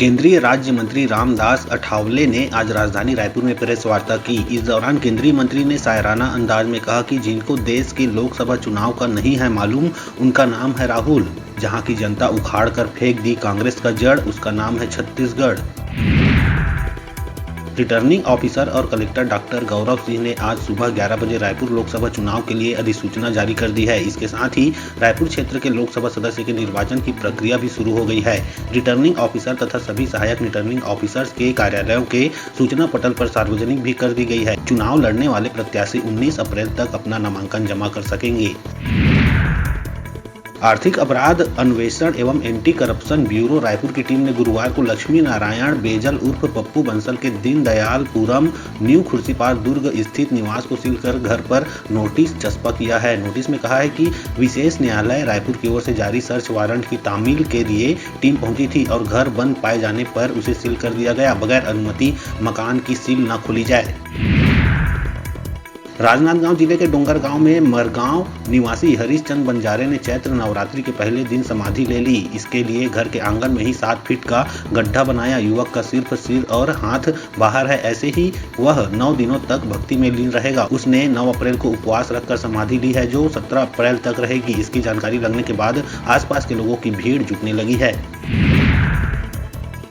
केंद्रीय राज्य मंत्री रामदास अठावले ने आज राजधानी रायपुर में प्रेस वार्ता की। इस दौरान केंद्रीय मंत्री ने शायराना अंदाज में कहा कि जिनको देश के लोकसभा चुनाव का नहीं है मालूम, उनका नाम है राहुल। जहां की जनता उखाड़ कर फेंक दी कांग्रेस का जड़, उसका नाम है छत्तीसगढ़। रिटर्निंग ऑफिसर और कलेक्टर डॉक्टर गौरव सिंह ने आज सुबह 11 बजे रायपुर लोकसभा चुनाव के लिए अधिसूचना जारी कर दी है। इसके साथ ही रायपुर क्षेत्र के लोकसभा सदस्य के निर्वाचन की प्रक्रिया भी शुरू हो गई है। रिटर्निंग ऑफिसर तथा सभी सहायक रिटर्निंग ऑफिसर्स के कार्यालयों के सूचना पटल पर सार्वजनिक भी कर दी गई है। चुनाव लड़ने वाले प्रत्याशी 19 अप्रैल तक अपना नामांकन जमा कर सकेंगे। आर्थिक अपराध अन्वेषण एवं एंटी करप्शन ब्यूरो रायपुर की टीम ने गुरुवार को लक्ष्मी नारायण बेजल उर्फ पप्पू बंसल के दीनदयालपुरम न्यू खुर्सीपार दुर्ग स्थित निवास को सील कर घर पर नोटिस चस्पा किया है। नोटिस में कहा है कि विशेष न्यायालय रायपुर की ओर से जारी सर्च वारंट की तामील के लिए टीम पहुंची थी और घर बंद पाए जाने पर उसे सील कर दिया गया। बगैर अनुमति मकान की सील न खोली जाए। राजनांदगांव जिले के डोंगरगांव में मरगांव निवासी हरीशचंद बंजारे ने चैत्र नवरात्रि के पहले दिन समाधि ले ली। इसके लिए घर के आंगन में ही 7 फीट का गड्ढा बनाया। युवक का सिर्फ सिर और हाथ बाहर है। ऐसे ही वह 9 दिनों तक भक्ति में लीन रहेगा। उसने 9 अप्रैल को उपवास रखकर समाधि ली है, जो 17 अप्रैल तक रहेगी। इसकी जानकारी लगने के बाद आसपास के लोगों की भीड़ जुटने लगी है।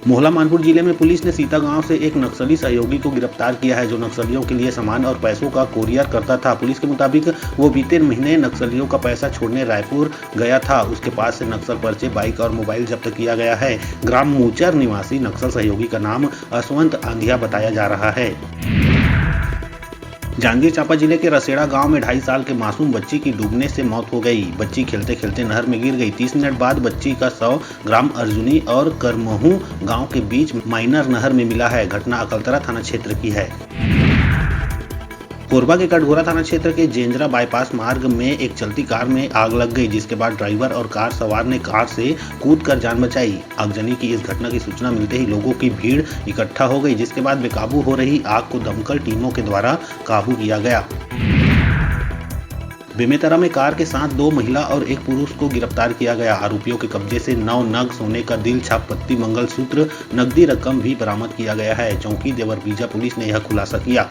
मोहला मानपुर जिले में पुलिस ने सीता गांव से एक नक्सली सहयोगी को गिरफ्तार किया है, जो नक्सलियों के लिए सामान और पैसों का कोरियर करता था। पुलिस के मुताबिक वो बीते महीने नक्सलियों का पैसा छोड़ने रायपुर गया था। उसके पास से नक्सल पर्चे, बाइक और मोबाइल जब्त किया गया है। ग्राम मूचर निवासी नक्सल सहयोगी का नाम असवंत आंधिया बताया जा रहा है। जांजगीर चांपा जिले के रसेड़ा गांव में 2.5 साल के मासूम बच्ची की डूबने से मौत हो गई। बच्ची खेलते खेलते नहर में गिर गई। 30 मिनट बाद बच्ची का शव ग्राम अर्जुनी और करमहू गांव के बीच माइनर नहर में मिला है। घटना अकलतरा थाना क्षेत्र की है। कोरबा के कटघोरा थाना क्षेत्र के जेंजरा बाईपास मार्ग में एक चलती कार में आग लग गई, जिसके बाद ड्राइवर और कार सवार ने कार से कूदकर जान बचाई। आगजनी की इस घटना की सूचना मिलते ही लोगों की भीड़ इकट्ठा हो गई, जिसके बाद बेकाबू हो रही आग को दमकल टीमों के द्वारा काबू किया गया। बेमेतरा में कार के साथ 2 महिला और 1 पुरुष को गिरफ्तार किया गया। आरोपियों के कब्जे से 9 नग सोने का दिल छाप पत्ती, मंगलसूत्र, नकदी रकम भी बरामद किया गया है। चौकी देवरबीजा पुलिस ने यह खुलासा किया।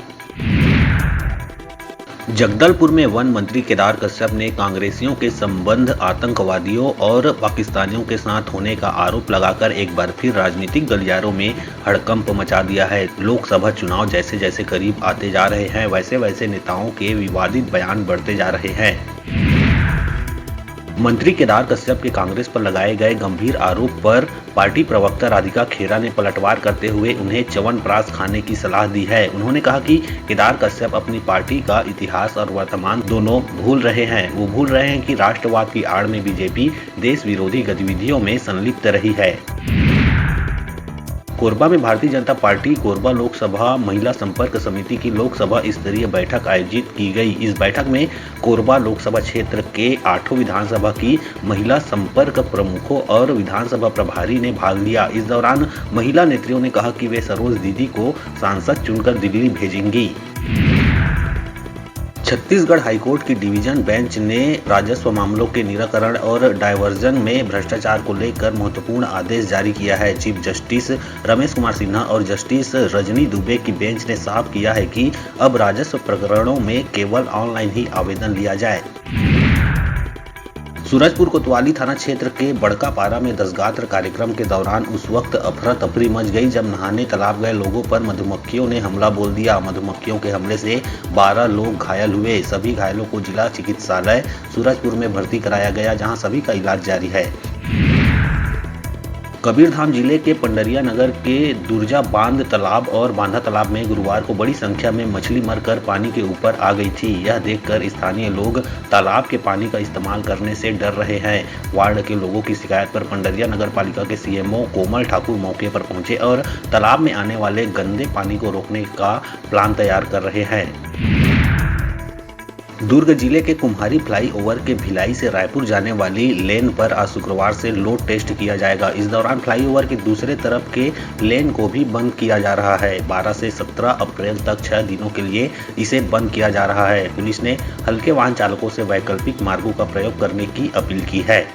जगदलपुर में वन मंत्री केदार कश्यप ने कांग्रेसियों के संबंध आतंकवादियों और पाकिस्तानियों के साथ होने का आरोप लगाकर एक बार फिर राजनीतिक गलियारों में हड़कंप मचा दिया है। लोकसभा चुनाव जैसे जैसे करीब आते जा रहे हैं, वैसे वैसे नेताओं के विवादित बयान बढ़ते जा रहे हैं। मंत्री केदार कश्यप के कांग्रेस पर लगाए गए गंभीर आरोप पर पार्टी प्रवक्ता राधिका खेरा ने पलटवार करते हुए उन्हें च्यवनप्राश खाने की सलाह दी है। उन्होंने कहा कि केदार कश्यप अपनी पार्टी का इतिहास और वर्तमान दोनों भूल रहे हैं। वो भूल रहे हैं कि राष्ट्रवाद की आड़ में बीजेपी देश विरोधी गतिविधियों में संलिप्त रही है। कोरबा में भारतीय जनता पार्टी कोरबा लोकसभा महिला संपर्क समिति की लोकसभा स्तरीय बैठक आयोजित की गई। इस बैठक में कोरबा लोकसभा क्षेत्र के 8 विधानसभा की महिला संपर्क प्रमुखों और विधानसभा प्रभारी ने भाग लिया। इस दौरान महिला नेत्रियों ने कहा कि वे सरोज दीदी को सांसद चुनकर दिल्ली भेजेंगी। छत्तीसगढ़ हाईकोर्ट की डिवीजन बेंच ने राजस्व मामलों के निराकरण और डायवर्जन में भ्रष्टाचार को लेकर महत्वपूर्ण आदेश जारी किया है। चीफ जस्टिस रमेश कुमार सिन्हा और जस्टिस रजनी दुबे की बेंच ने साफ किया है कि अब राजस्व प्रकरणों में केवल ऑनलाइन ही आवेदन लिया जाए। सूरजपुर कोतवाली थाना क्षेत्र के बड़का पारा में दसगात्र कार्यक्रम के दौरान उस वक्त अफरा तफरी मच गई जब नहाने तालाब गए लोगों पर मधुमक्खियों ने हमला बोल दिया। मधुमक्खियों के हमले से 12 लोग घायल हुए। सभी घायलों को जिला चिकित्सालय सूरजपुर में भर्ती कराया गया, जहां सभी का इलाज जारी है। कबीरधाम जिले के पंडरिया नगर के दुर्जा बांध तालाब और बांधा तालाब में गुरुवार को बड़ी संख्या में मछली मरकर पानी के ऊपर आ गई थी। यह देखकर स्थानीय लोग तालाब के पानी का इस्तेमाल करने से डर रहे हैं। वार्ड के लोगों की शिकायत पर पंडरिया नगर पालिका के सीएमओ कोमल ठाकुर मौके पर पहुंचे और तालाब में आने वाले गंदे पानी को रोकने का प्लान तैयार कर रहे हैं। दुर्ग जिले के कुम्हारी फ्लाईओवर के भिलाई से रायपुर जाने वाली लेन पर आज शुक्रवार से लोड टेस्ट किया जाएगा। इस दौरान फ्लाईओवर के दूसरे तरफ के लेन को भी बंद किया जा रहा है। 12 से 17 अप्रैल तक 6 दिनों के लिए इसे बंद किया जा रहा है। पुलिस ने हल्के वाहन चालकों से वैकल्पिक मार्गों का प्रयोग करने की अपील की है।